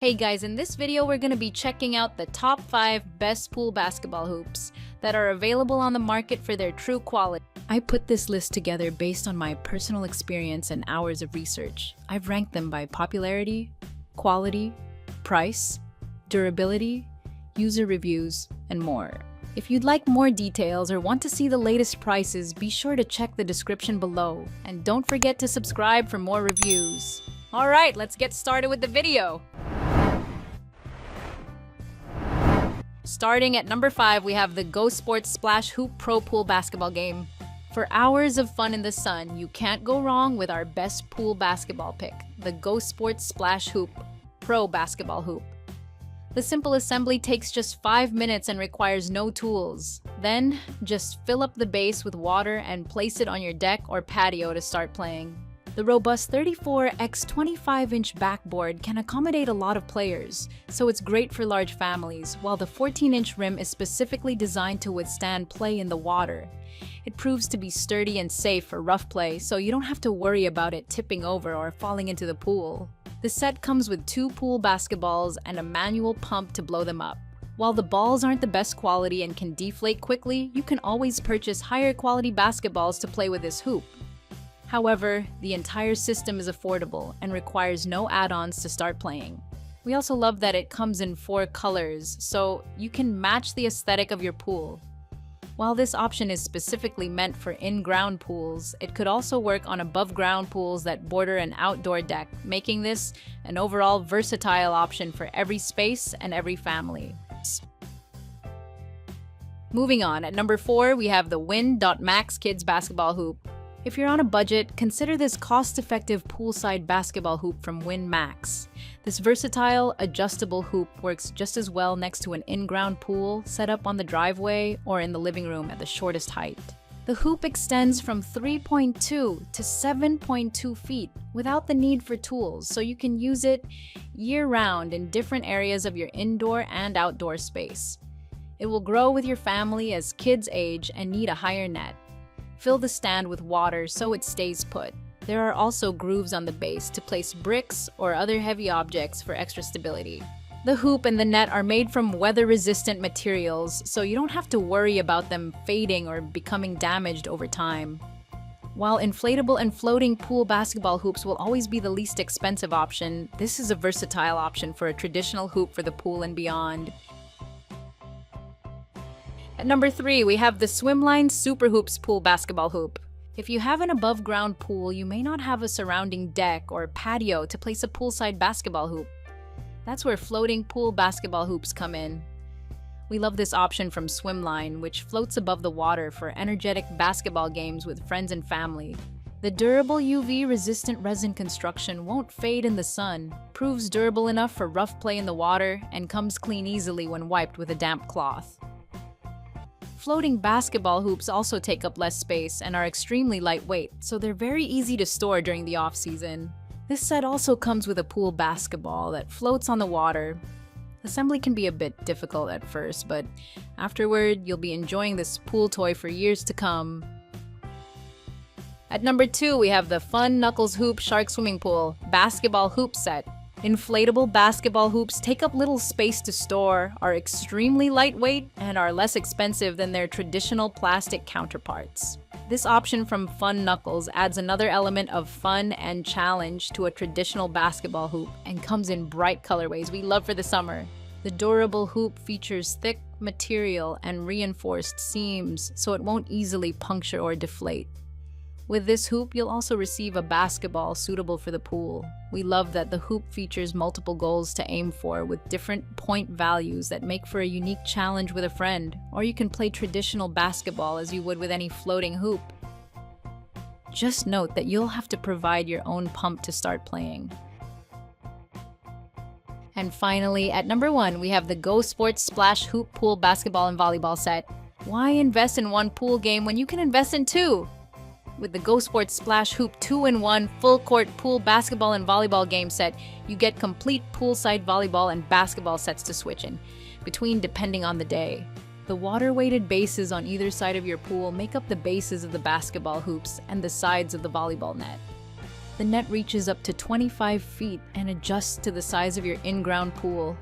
Hey guys, in this video we're going to be checking out the top 5 best pool basketball hoops that are available on the market for their true quality. I put this list together based on my personal experience and hours of research. I've ranked them by popularity, quality, price, durability, user reviews, and more. If you'd like more details or want to see the latest prices, be sure to check the description below. And don't forget to subscribe for more reviews. Alright, let's get started with the video. Starting at number 5, we have the GoSports Splash Hoop Pro Pool Basketball Game. For hours of fun in the sun, you can't go wrong with our best pool basketball pick, the GoSports Splash Hoop Pro Basketball Hoop. The simple assembly takes just 5 minutes and requires no tools. Then, just fill up the base with water and place it on your deck or patio to start playing. The robust 34x25-inch backboard can accommodate a lot of players, so it's great for large families, while the 14-inch rim is specifically designed to withstand play in the water. It proves to be sturdy and safe for rough play, so you don't have to worry about it tipping over or falling into the pool. The set comes with 2 pool basketballs and a manual pump to blow them up. While the balls aren't the best quality and can deflate quickly, you can always purchase higher quality basketballs to play with this hoop. However, the entire system is affordable and requires no add-ons to start playing. We also love that it comes in 4 colors, so you can match the aesthetic of your pool. While this option is specifically meant for in-ground pools, it could also work on above-ground pools that border an outdoor deck, making this an overall versatile option for every space and every family. Moving on, at number 4, we have the Win.Max Kids Basketball Hoop. If you're on a budget, consider this cost-effective poolside basketball hoop from Win.Max. This versatile, adjustable hoop works just as well next to an in-ground pool set up on the driveway or in the living room at the shortest height. The hoop extends from 3.2 to 7.2 feet without the need for tools, so you can use it year-round in different areas of your indoor and outdoor space. It will grow with your family as kids age and need a higher net. Fill the stand with water so it stays put. There are also grooves on the base to place bricks or other heavy objects for extra stability. The hoop and the net are made from weather-resistant materials, so you don't have to worry about them fading or becoming damaged over time. While inflatable and floating pool basketball hoops will always be the least expensive option, this is a versatile option for a traditional hoop for the pool and beyond. At number 3, we have the SwimLine Super Hoops Pool Basketball Hoop. If you have an above-ground pool, you may not have a surrounding deck or patio to place a poolside basketball hoop. That's where floating pool basketball hoops come in. We love this option from SwimLine, which floats above the water for energetic basketball games with friends and family. The durable UV-resistant resin construction won't fade in the sun, proves durable enough for rough play in the water, and comes clean easily when wiped with a damp cloth. Floating basketball hoops also take up less space and are extremely lightweight, so they're very easy to store during the off-season. This set also comes with a pool basketball that floats on the water. Assembly can be a bit difficult at first, but afterward, you'll be enjoying this pool toy for years to come. At number 2, we have the Fun Knuckles Hoop Shark Swimming Pool Basketball Hoop Set. Inflatable basketball hoops take up little space to store, are extremely lightweight, and are less expensive than their traditional plastic counterparts. This option from Fun Knuckles adds another element of fun and challenge to a traditional basketball hoop and comes in bright colorways we love for the summer. The durable hoop features thick material and reinforced seams, so it won't easily puncture or deflate. With this hoop, you'll also receive a basketball suitable for the pool. We love that the hoop features multiple goals to aim for with different point values that make for a unique challenge with a friend, or you can play traditional basketball as you would with any floating hoop. Just note that you'll have to provide your own pump to start playing. And finally, at number 1, we have the GoSports Splash Hoop Pool Basketball and Volleyball Set. Why invest in one pool game when you can invest in 2? With the GoSports Splash Hoop 2-in-1 full-court pool basketball and volleyball game set, you get complete poolside volleyball and basketball sets to switch in between depending on the day. The water-weighted bases on either side of your pool make up the bases of the basketball hoops and the sides of the volleyball net. The net reaches up to 25 feet and adjusts to the size of your in-ground pool.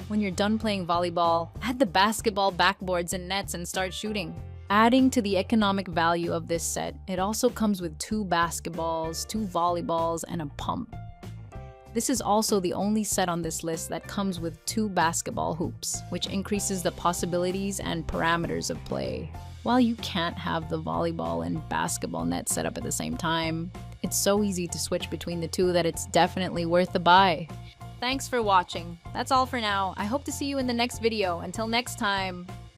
When you're done playing volleyball, add the basketball backboards and nets and start shooting. Adding to the economic value of this set, it also comes with 2 basketballs, 2 volleyballs, and a pump. This is also the only set on this list that comes with 2 basketball hoops, which increases the possibilities and parameters of play. While you can't have the volleyball and basketball net set up at the same time, it's so easy to switch between the two that it's definitely worth the buy. Thanks for watching. That's all for now. I hope to see you in the next video. Until next time.